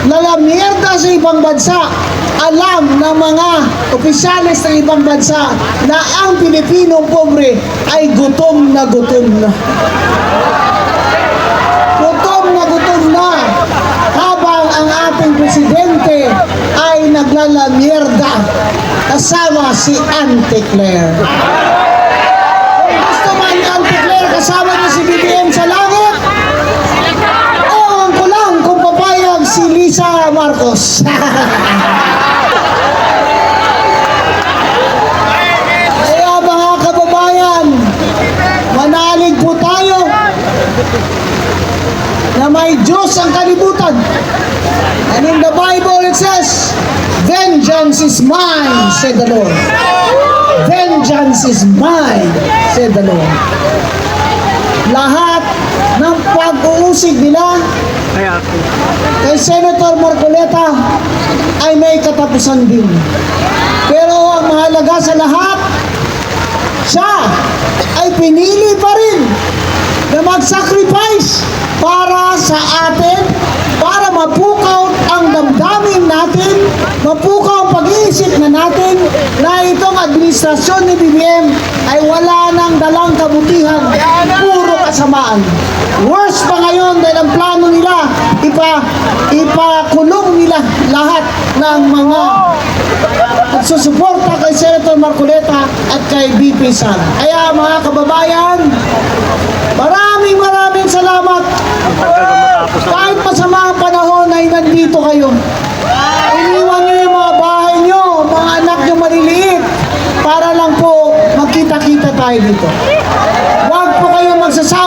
lalamierda sa ibang bansa, alam ng mga opisyalis ng ibang bansa na ang Pilipinong pobre ay gutom na gutom na. Gutom na gutom na, habang ang ating presidente ay naglalamierda kasama si Auntie Claire. Kung gusto man ni Auntie Claire kasama niya si BBM sa langit, ewan ko lang kung papayag si Lisa Marcos. Kaya mga kababayan, manalig po tayo na may Diyos ang kalibutan. And in the Bible it says, "Vengeance is mine," said the Lord. Vengeance is mine, said the Lord. Lahat ng pag-uusig nila kay Senator Marcoleta ay may katapusan din. Pero ang mahalaga sa lahat, siya ay pinili pa rin na mag-sacrifice para sa atin, para mapukaw ang damdamin natin, mapukaw ang pag-iisip na natin na itong administrasyon ni BBM ay wala nang dalang kabutihan, puro kasamaan. Worse pa ngayon dahil ang plano nila, ipakulong nila lahat ng mga nagsusuporta kay Senator Marcoleta at kay BP Sara. Kaya mga kababayan, maraming salamat. Kahit masama ang panahon ay nandito kayo. Iniwan nyo yung mga bahay nyo, mga anak nyo maliliit, para lang po magkita-kita tayo dito. Huwag po kayong magsasabi